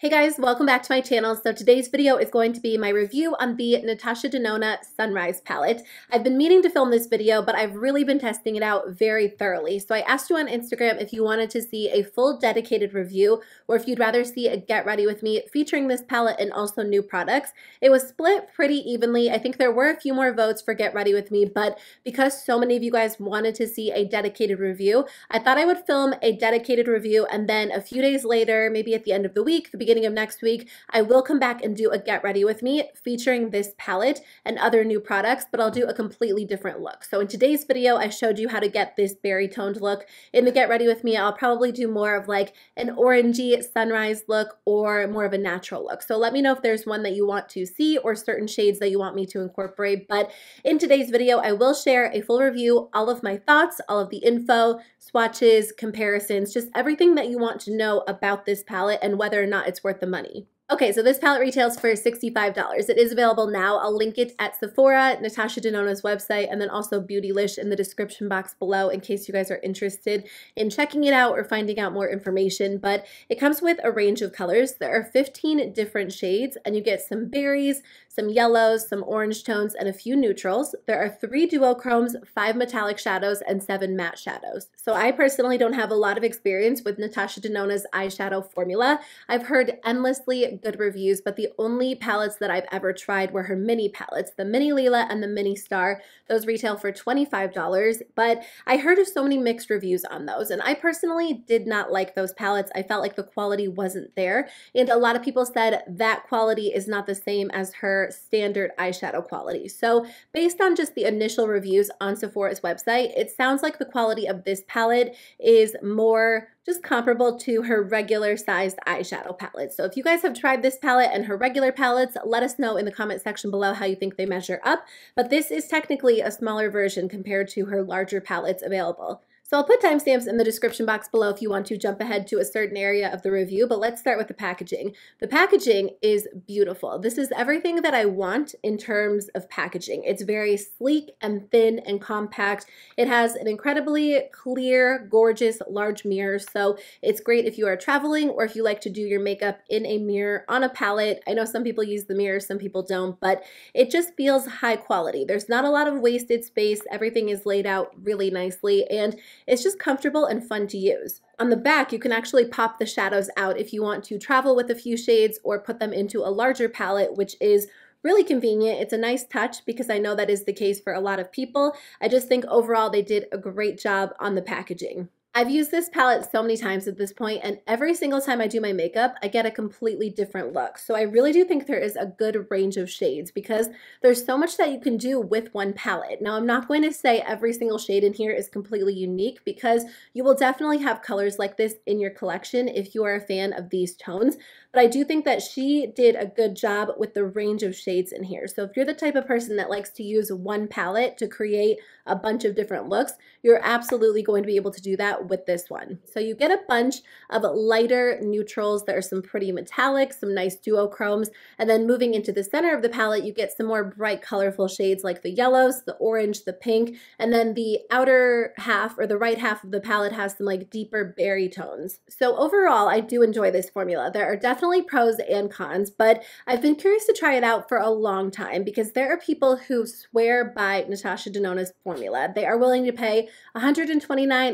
Hey guys, welcome back to my channel. So today's video is going to be my review on the Natasha Denona Sunrise palette. I've been meaning to film this video, but I've really been testing it out very thoroughly. So I asked you on Instagram if you wanted to see a full dedicated review or if you'd rather see a get ready with me featuring this palette and also new products. It was split pretty evenly. I think there were a few more votes for get ready with me, but because so many of you guys wanted to see a dedicated review, I thought I would film a dedicated review and then a few days later, maybe at the end of the week, the beginning of next week, I will come back and do a get ready with me featuring this palette and other new products, but I'll do a completely different look. So in today's video, I showed you how to get this berry toned look. In the get ready with me, I'll probably do more of like an orangey sunrise look or more of a natural look. So let me know if there's one that you want to see or certain shades that you want me to incorporate. But in today's video, I will share a full review, all of my thoughts, all of the info, swatches, comparisons, just everything that you want to know about this palette and whether or not it's worth the money. Okay, so this palette retails for $65. It is available now. I'll link it at Sephora, Natasha Denona's website, and then also Beautylish in the description box below in case you guys are interested in checking it out or finding out more information. But it comes with a range of colors. There are 15 different shades, and you get some berries, some yellows, some orange tones, and a few neutrals. There are 3 duochromes, 5 metallic shadows, and 7 matte shadows. So I personally don't have a lot of experience with Natasha Denona's eyeshadow formula. I've heard endlessly good reviews, but the only palettes that I've ever tried were her mini palettes, the Mini Lila and the Mini Star. Those retail for $25, but I heard of so many mixed reviews on those, and I personally did not like those palettes. I felt like the quality wasn't there, and a lot of people said that quality is not the same as her standard eyeshadow quality. So based on just the initial reviews on Sephora's website, it sounds like the quality of this palette is more just comparable to her regular sized eyeshadow palette. So if you guys have tried this palette and her regular palettes, let us know in the comment section below how you think they measure up. But this is technically a smaller version compared to her larger palettes available. So I'll put timestamps in the description box below if you want to jump ahead to a certain area of the review, but let's start with the packaging. The packaging is beautiful. This is everything that I want in terms of packaging. It's very sleek and thin and compact. It has an incredibly clear, gorgeous, large mirror, so it's great if you are traveling or if you like to do your makeup in a mirror on a palette. I know some people use the mirror, some people don't, but it just feels high quality. There's not a lot of wasted space. Everything is laid out really nicely, and it's just comfortable and fun to use. On the back, you can actually pop the shadows out if you want to travel with a few shades or put them into a larger palette, which is really convenient. It's a nice touch because I know that is the case for a lot of people. I just think overall they did a great job on the packaging. I've used this palette so many times at this point, and every single time I do my makeup, I get a completely different look. So I really do think there is a good range of shades because there's so much that you can do with one palette. Now, I'm not going to say every single shade in here is completely unique because you will definitely have colors like this in your collection if you are a fan of these tones. But I do think that she did a good job with the range of shades in here. So if you're the type of person that likes to use one palette to create a bunch of different looks, you're absolutely going to be able to do that with this one. So you get a bunch of lighter neutrals. There are some pretty metallic, some nice duochromes, and then moving into the center of the palette, you get some more bright, colorful shades like the yellows, the orange, the pink, and then the outer half or the right half of the palette has some like deeper berry tones. So overall, I do enjoy this formula. There are definitely pros and cons, but I've been curious to try it out for a long time because there are people who swear by Natasha Denona's formula. They are willing to pay $129,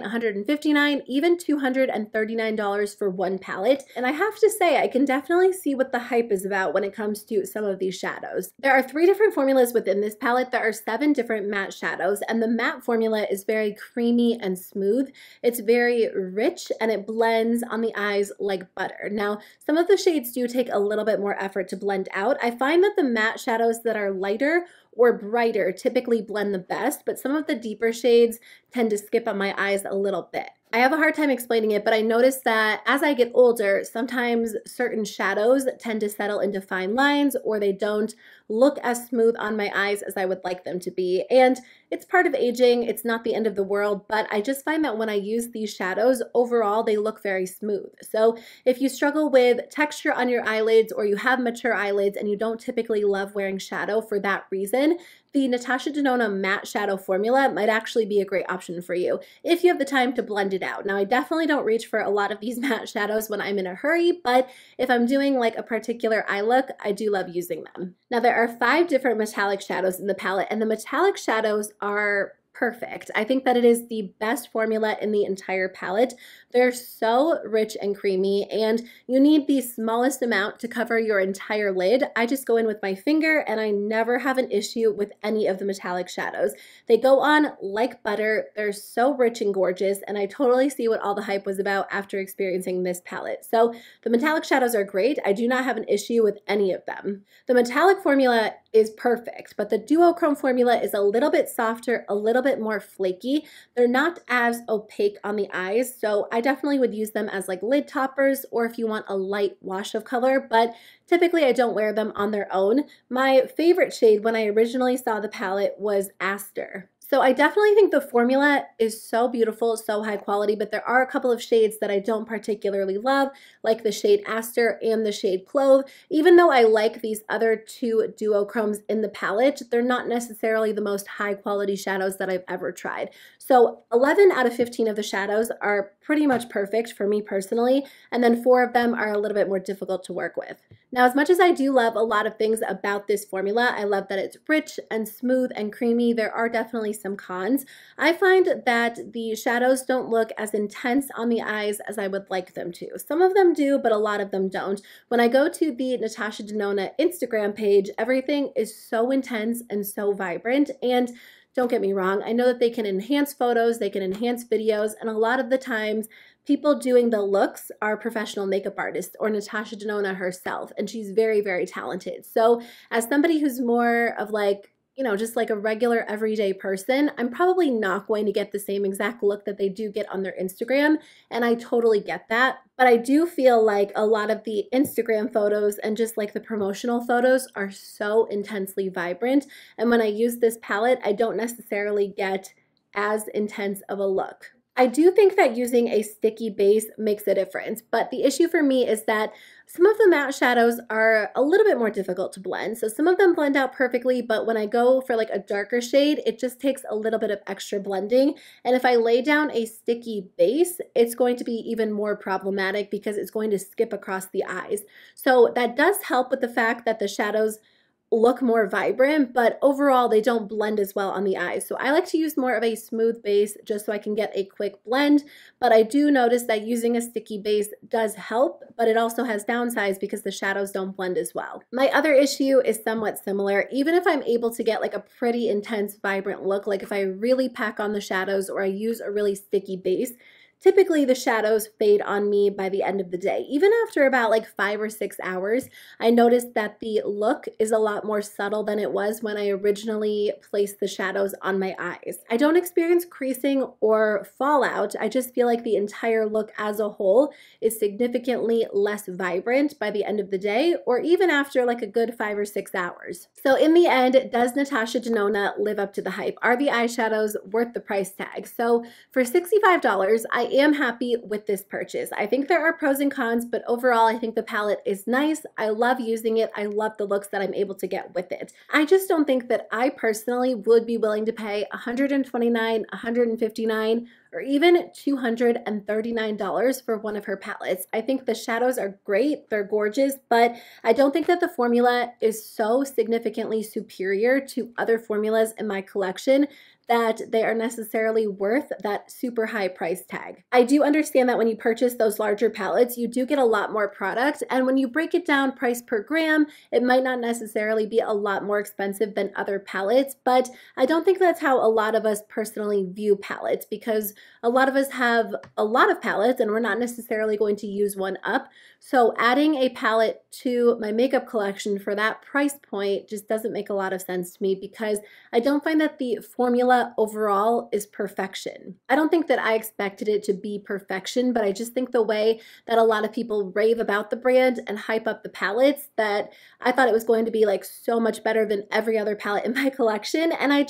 $159, even $239 for one palette. And I have to say, I can definitely see what the hype is about when it comes to some of these shadows. There are 3 different formulas within this palette. There are 7 different matte shadows, and the matte formula is very creamy and smooth. It's very rich, and it blends on the eyes like butter. Now, some of the shades do take a little bit more effort to blend out. I find that the matte shadows that are lighter or brighter typically blend the best, but some of the deeper shades tend to skip on my eyes a little bit. I have a hard time explaining it, but I noticed that as I get older, sometimes certain shadows tend to settle into fine lines or they don't look as smooth on my eyes as I would like them to be. And it's part of aging. It's not the end of the world, but I just find that when I use these shadows, overall, they look very smooth. So if you struggle with texture on your eyelids or you have mature eyelids and you don't typically love wearing shadow for that reason, the Natasha Denona matte shadow formula might actually be a great option for you if you have the time to blend it out. Now, I definitely don't reach for a lot of these matte shadows when I'm in a hurry, but if I'm doing like a particular eye look, I do love using them. Now, there are 5 different metallic shadows in the palette, and the metallic shadows are perfect. I think that it is the best formula in the entire palette. They're so rich and creamy, and you need the smallest amount to cover your entire lid. I just go in with my finger and I never have an issue with any of the metallic shadows. They go on like butter. They're so rich and gorgeous, and I totally see what all the hype was about after experiencing this palette. So the metallic shadows are great. I do not have an issue with any of them. The metallic formula is perfect, but the duochrome formula is a little bit softer, a little bit more flaky. They're not as opaque on the eyes, so I definitely would use them as like lid toppers or if you want a light wash of color, but typically I don't wear them on their own. My favorite shade when I originally saw the palette was Aster. So I definitely think the formula is so beautiful, so high quality, but there are a couple of shades that I don't particularly love, like the shade Aster and the shade Clove. Even though I like these other 2 duochromes in the palette, they're not necessarily the most high quality shadows that I've ever tried. So 11 out of 15 of the shadows are pretty much perfect for me personally, and then 4 of them are a little bit more difficult to work with. Now, as much as I do love a lot of things about this formula, I love that it's rich and smooth and creamy, there are definitely some cons. I find that the shadows don't look as intense on the eyes as I would like them to. Some of them do, but a lot of them don't. When I go to the Natasha Denona Instagram page, everything is so intense and so vibrant, and don't get me wrong, I know that they can enhance photos, they can enhance videos, and a lot of the times people doing the looks are professional makeup artists or Natasha Denona herself, and she's very, very talented. So as somebody who's more of like, you know, just like a regular everyday person, I'm probably not going to get the same exact look that they do get on their Instagram, and I totally get that. But I do feel like a lot of the Instagram photos and just like the promotional photos are so intensely vibrant, and when I use this palette, I don't necessarily get as intense of a look. I do think that using a sticky base makes a difference, but the issue for me is that some of the matte shadows are a little bit more difficult to blend. So some of them blend out perfectly, but when I go for like a darker shade, it just takes a little bit of extra blending. And if I lay down a sticky base, it's going to be even more problematic because it's going to skip across the eyes. So that does help with the fact that the shadows look more vibrant, but overall they don't blend as well on the eyes. So I like to use more of a smooth base just so I can get a quick blend, but I do notice that using a sticky base does help, but it also has downsides because the shadows don't blend as well. My other issue is somewhat similar. Even if I'm able to get like a pretty intense, vibrant look, like if I really pack on the shadows or I use a really sticky base, typically the shadows fade on me by the end of the day. Even after about like 5 or 6 hours, I noticed that the look is a lot more subtle than it was when I originally placed the shadows on my eyes. I don't experience creasing or fallout. I just feel like the entire look as a whole is significantly less vibrant by the end of the day, or even after like a good 5 or 6 hours. So in the end, does Natasha Denona live up to the hype? Are the eyeshadows worth the price tag? So for $65, I am happy with this purchase. I think there are pros and cons, but overall, I think the palette is nice. I love using it. I love the looks that I'm able to get with it. I just don't think that I personally would be willing to pay $129, $159, or even $239 for one of her palettes. I think the shadows are great, they're gorgeous, but I don't think that the formula is so significantly superior to other formulas in my collection that they are necessarily worth that super high price tag. I do understand that when you purchase those larger palettes, you do get a lot more product, and when you break it down price per gram, it might not necessarily be a lot more expensive than other palettes, but I don't think that's how a lot of us personally view palettes, because a lot of us have a lot of palettes and we're not necessarily going to use one up. So adding a palette to my makeup collection for that price point just doesn't make a lot of sense to me, because I don't find that the formula overall is perfection. I don't think that I expected it to be perfection, but I just think the way that a lot of people rave about the brand and hype up the palettes, that I thought it was going to be like so much better than every other palette in my collection, and I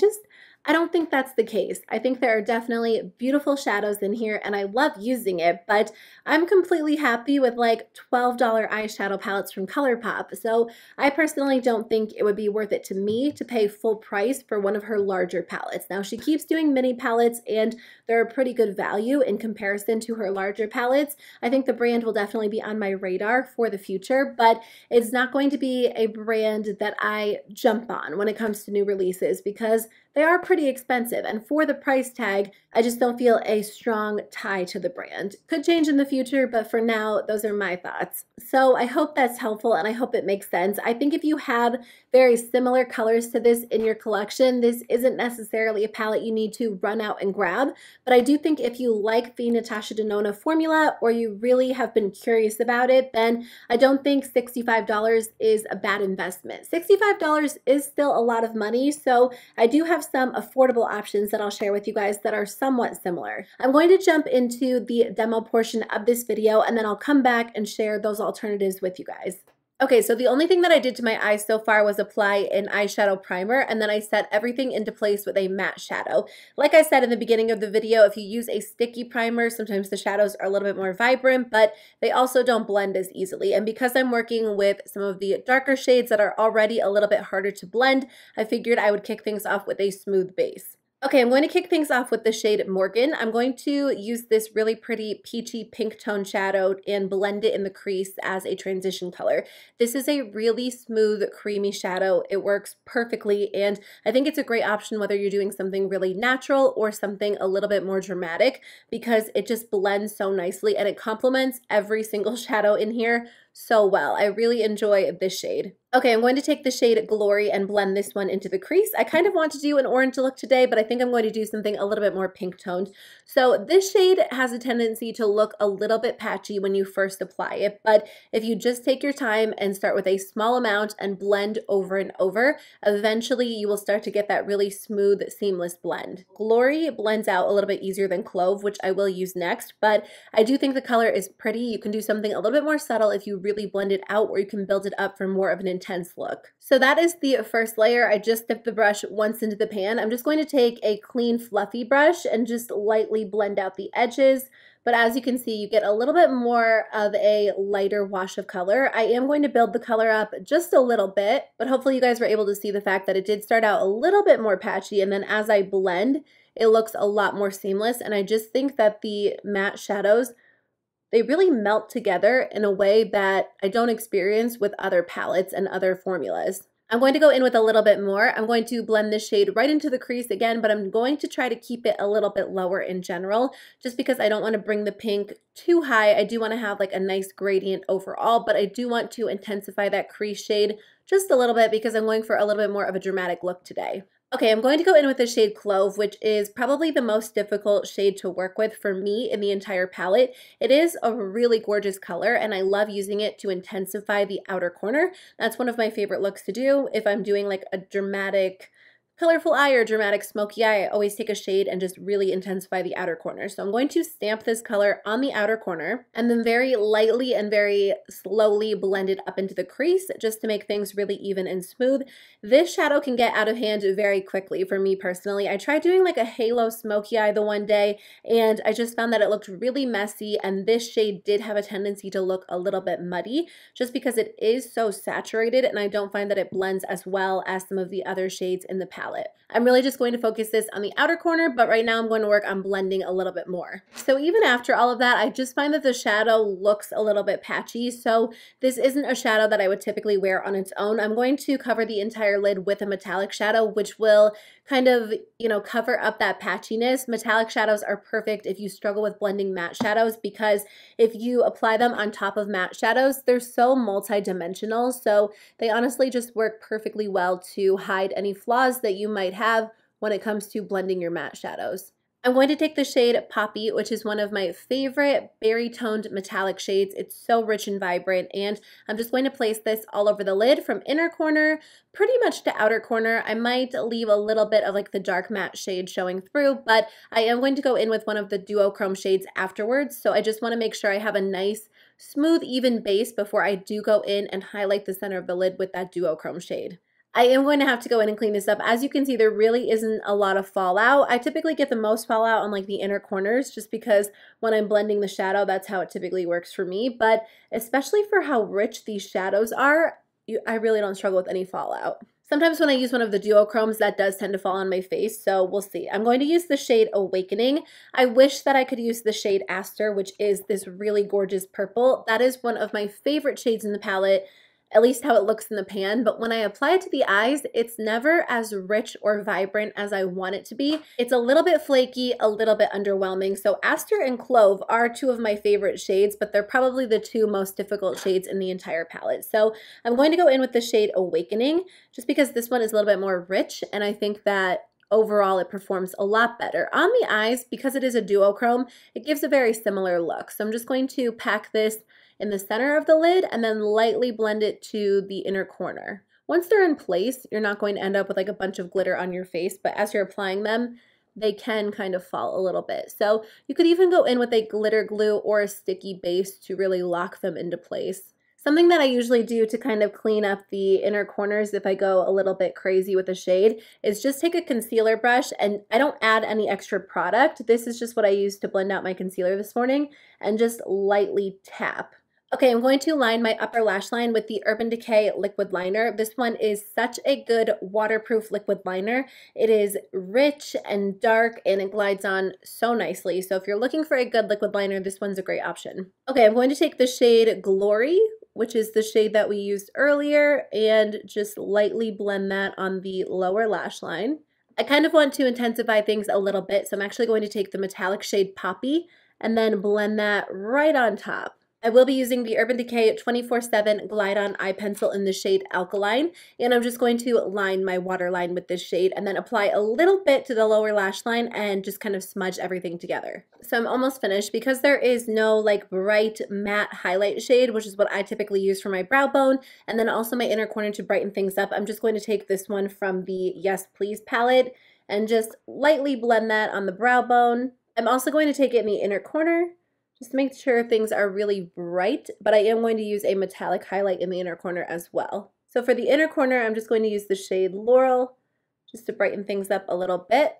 I don't think that's the case. I think there are definitely beautiful shadows in here and I love using it, but I'm completely happy with like $12 eyeshadow palettes from ColourPop. So I personally don't think it would be worth it to me to pay full price for one of her larger palettes. Now she keeps doing mini palettes and they're a pretty good value in comparison to her larger palettes. I think the brand will definitely be on my radar for the future, but it's not going to be a brand that I jump on when it comes to new releases because they are pretty expensive, and for the price tag, I just don't feel a strong tie to the brand. Could change in the future, but for now, those are my thoughts. So I hope that's helpful and I hope it makes sense. I think if you have very similar colors to this in your collection, this isn't necessarily a palette you need to run out and grab, but I do think if you like the Natasha Denona formula or you really have been curious about it, then I don't think $65 is a bad investment. $65 is still a lot of money, so I do have some affordable options that I'll share with you guys that are somewhat similar. I'm going to jump into the demo portion of this video and then I'll come back and share those alternatives with you guys. Okay, so the only thing that I did to my eyes so far was apply an eyeshadow primer and then I set everything into place with a matte shadow. Like I said in the beginning of the video, if you use a sticky primer, sometimes the shadows are a little bit more vibrant, but they also don't blend as easily. And because I'm working with some of the darker shades that are already a little bit harder to blend, I figured I would kick things off with a smooth base. Okay, I'm going to kick things off with the shade Morgan. I'm going to use this really pretty peachy pink tone shadow and blend it in the crease as a transition color. This is a really smooth, creamy shadow. It works perfectly, and I think it's a great option whether you're doing something really natural or something a little bit more dramatic because it just blends so nicely and it complements every single shadow in here so well. I really enjoy this shade. Okay, I'm going to take the shade Glory and blend this one into the crease. I kind of want to do an orange look today, but I think I'm going to do something a little bit more pink toned. So this shade has a tendency to look a little bit patchy when you first apply it, but if you just take your time and start with a small amount and blend over and over, eventually you will start to get that really smooth, seamless blend. Glory blends out a little bit easier than Clove, which I will use next, but I do think the color is pretty. You can do something a little bit more subtle if you really blend it out, or you can build it up for more of an intense look. So that is the first layer. I just dipped the brush once into the pan. I'm just going to take a clean fluffy brush and just lightly blend out the edges. But as you can see, you get a little bit more of a lighter wash of color. I am going to build the color up just a little bit, but hopefully you guys were able to see the fact that it did start out a little bit more patchy, and then as I blend, it looks a lot more seamless. And I just think that the matte shadows, they really melt together in a way that I don't experience with other palettes and other formulas. I'm going to go in with a little bit more. I'm going to blend this shade right into the crease again, but I'm going to try to keep it a little bit lower in general, just because I don't want to bring the pink too high. I do want to have like a nice gradient overall, but I do want to intensify that crease shade just a little bit because I'm going for a little bit more of a dramatic look today. Okay, I'm going to go in with the shade Clove, which is probably the most difficult shade to work with for me in the entire palette. It is a really gorgeous color, and I love using it to intensify the outer corner. That's one of my favorite looks to do. If I'm doing like a dramatic colorful eye or dramatic smoky eye, I always take a shade and just really intensify the outer corner. So I'm going to stamp this color on the outer corner and then very lightly and very slowly blend it up into the crease just to make things really even and smooth. This shadow can get out of hand very quickly for me personally. I tried doing like a halo smoky eye the one day and I just found that it looked really messy, and this shade did have a tendency to look a little bit muddy just because it is so saturated, and I don't find that it blends as well as some of the other shades in the palette. I'm really just going to focus this on the outer corner, but right now I'm going to work on blending a little bit more. So even after all of that, I just find that the shadow looks a little bit patchy. So this isn't a shadow that I would typically wear on its own. I'm going to cover the entire lid with a metallic shadow, which will kind of, cover up that patchiness. Metallic shadows are perfect if you struggle with blending matte shadows, because if you apply them on top of matte shadows, they're so multi-dimensional. So they honestly just work perfectly well to hide any flaws that you might have when it comes to blending your matte shadows. I'm going to take the shade Poppy, which is one of my favorite berry toned metallic shades. It's so rich and vibrant, and I'm just going to place this all over the lid from inner corner pretty much to outer corner. I might leave a little bit of like the dark matte shade showing through, but I am going to go in with one of the duochrome shades afterwards. So I just want to make sure I have a nice smooth even base before I do go in and highlight the center of the lid with that duochrome shade. I am going to have to go in and clean this up. As you can see, there really isn't a lot of fallout. I typically get the most fallout on like the inner corners just because when I'm blending the shadow, that's how it typically works for me. But especially for how rich these shadows are, I really don't struggle with any fallout. Sometimes when I use one of the duochromes, that does tend to fall on my face, so we'll see. I'm going to use the shade Awakening. I wish that I could use the shade Aster, which is this really gorgeous purple. That is one of my favorite shades in the palette, at least how it looks in the pan, but when I apply it to the eyes, it's never as rich or vibrant as I want it to be. It's a little bit flaky, a little bit underwhelming. So Aster and Clove are two of my favorite shades, but they're probably the two most difficult shades in the entire palette. So I'm going to go in with the shade Awakening, just because this one is a little bit more rich, and I think that overall it performs a lot better. On the eyes, because it is a duochrome, it gives a very similar look. So I'm just going to pack this in the center of the lid and then lightly blend it to the inner corner. Once they're in place, you're not going to end up with like a bunch of glitter on your face, but as you're applying them, they can kind of fall a little bit. So you could even go in with a glitter glue or a sticky base to really lock them into place. Something that I usually do to kind of clean up the inner corners if I go a little bit crazy with a shade is just take a concealer brush, and I don't add any extra product. This is just what I used to blend out my concealer this morning, and just lightly tap. Okay, I'm going to line my upper lash line with the Urban Decay liquid liner. This one is such a good waterproof liquid liner. It is rich and dark and it glides on so nicely. So if you're looking for a good liquid liner, this one's a great option. Okay, I'm going to take the shade Glory, which is the shade that we used earlier, and just lightly blend that on the lower lash line. I kind of want to intensify things a little bit, so I'm actually going to take the metallic shade Poppy and then blend that right on top. I will be using the Urban Decay 24/7 Glide On Eye Pencil in the shade Alkaline, and I'm just going to line my waterline with this shade and then apply a little bit to the lower lash line and just kind of smudge everything together. So I'm almost finished. Because there is no like bright matte highlight shade, which is what I typically use for my brow bone, and then also my inner corner to brighten things up, I'm just going to take this one from the Yes Please palette and just lightly blend that on the brow bone. I'm also going to take it in the inner corner, just to make sure things are really bright, but I am going to use a metallic highlight in the inner corner as well. So for the inner corner, I'm just going to use the shade Laurel, just to brighten things up a little bit.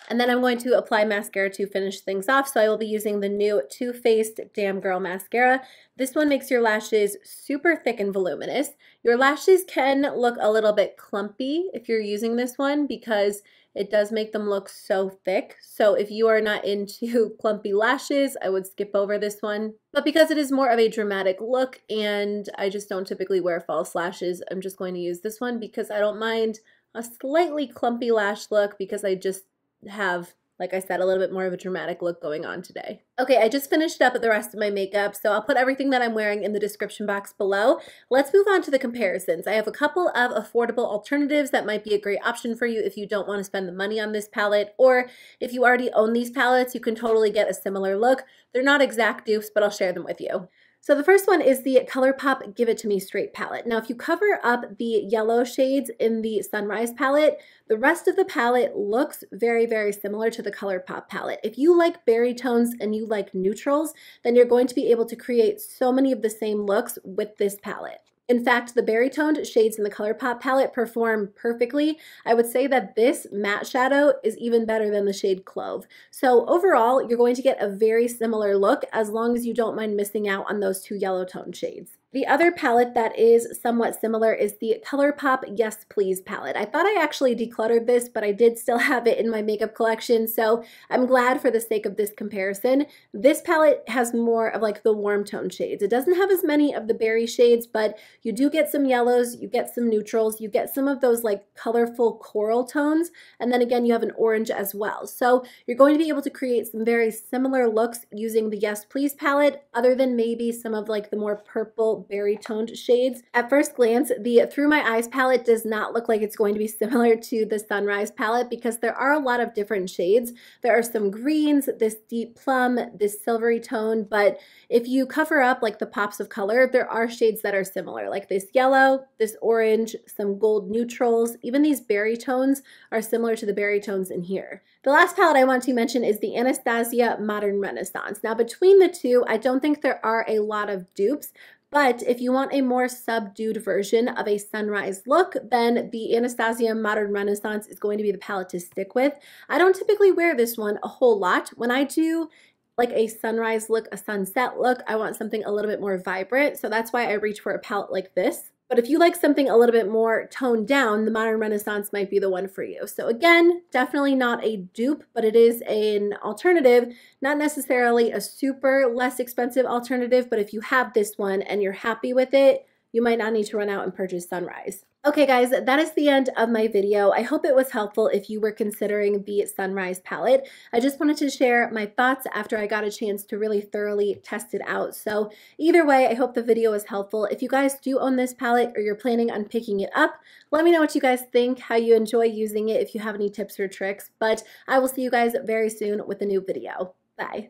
And then I'm going to apply mascara to finish things off. So I will be using the new Too Faced Damn Girl Mascara. This one makes your lashes super thick and voluminous. Your lashes can look a little bit clumpy if you're using this one because it does make them look so thick. So if you are not into clumpy lashes, I would skip over this one. But because it is more of a dramatic look and I just don't typically wear false lashes, I'm just going to use this one because I don't mind a slightly clumpy lash look because I just have, like I said, a little bit more of a dramatic look going on today. Okay, I just finished up the rest of my makeup, so I'll put everything that I'm wearing in the description box below. Let's move on to the comparisons. I have a couple of affordable alternatives that might be a great option for you if you don't want to spend the money on this palette, or if you already own these palettes, you can totally get a similar look. They're not exact dupes, but I'll share them with you. So the first one is the ColourPop Give It To Me Straight palette. Now, if you cover up the yellow shades in the Sunrise palette, the rest of the palette looks very, very similar to the ColourPop palette. If you like berry tones and you like neutrals, then you're going to be able to create so many of the same looks with this palette. In fact, the berry toned shades in the ColourPop palette perform perfectly. I would say that this matte shadow is even better than the shade Clove. So overall, you're going to get a very similar look as long as you don't mind missing out on those two yellow tone shades. The other palette that is somewhat similar is the ColourPop Yes Please palette. I thought I actually decluttered this, but I did still have it in my makeup collection, so I'm glad for the sake of this comparison. This palette has more of like the warm tone shades. It doesn't have as many of the berry shades, but you do get some yellows, you get some neutrals, you get some of those like colorful coral tones, and then again you have an orange as well. So you're going to be able to create some very similar looks using the Yes Please palette, other than maybe some of like the more purple berry toned shades. At first glance, the Through My Eyes palette does not look like it's going to be similar to the Sunrise palette because there are a lot of different shades. There are some greens, this deep plum, this silvery tone, but if you cover up like the pops of color, there are shades that are similar, like this yellow, this orange, some gold neutrals, even these berry tones are similar to the berry tones in here. The last palette I want to mention is the Anastasia Modern Renaissance. Now between the two, I don't think there are a lot of dupes, But if you want a more subdued version of a sunrise look, then the Anastasia Modern Renaissance is going to be the palette to stick with. I don't typically wear this one a whole lot. When I do like a sunrise look, a sunset look, I want something a little bit more vibrant. So that's why I reach for a palette like this. But if you like something a little bit more toned down, the Modern Renaissance might be the one for you. So again, definitely not a dupe, but it is an alternative, not necessarily a super less expensive alternative, but if you have this one and you're happy with it, you might not need to run out and purchase Sunrise. Okay guys, that is the end of my video. I hope it was helpful if you were considering the Sunrise palette. I just wanted to share my thoughts after I got a chance to really thoroughly test it out. So either way, I hope the video was helpful. If you guys do own this palette or you're planning on picking it up, let me know what you guys think, how you enjoy using it, if you have any tips or tricks. But I will see you guys very soon with a new video. Bye.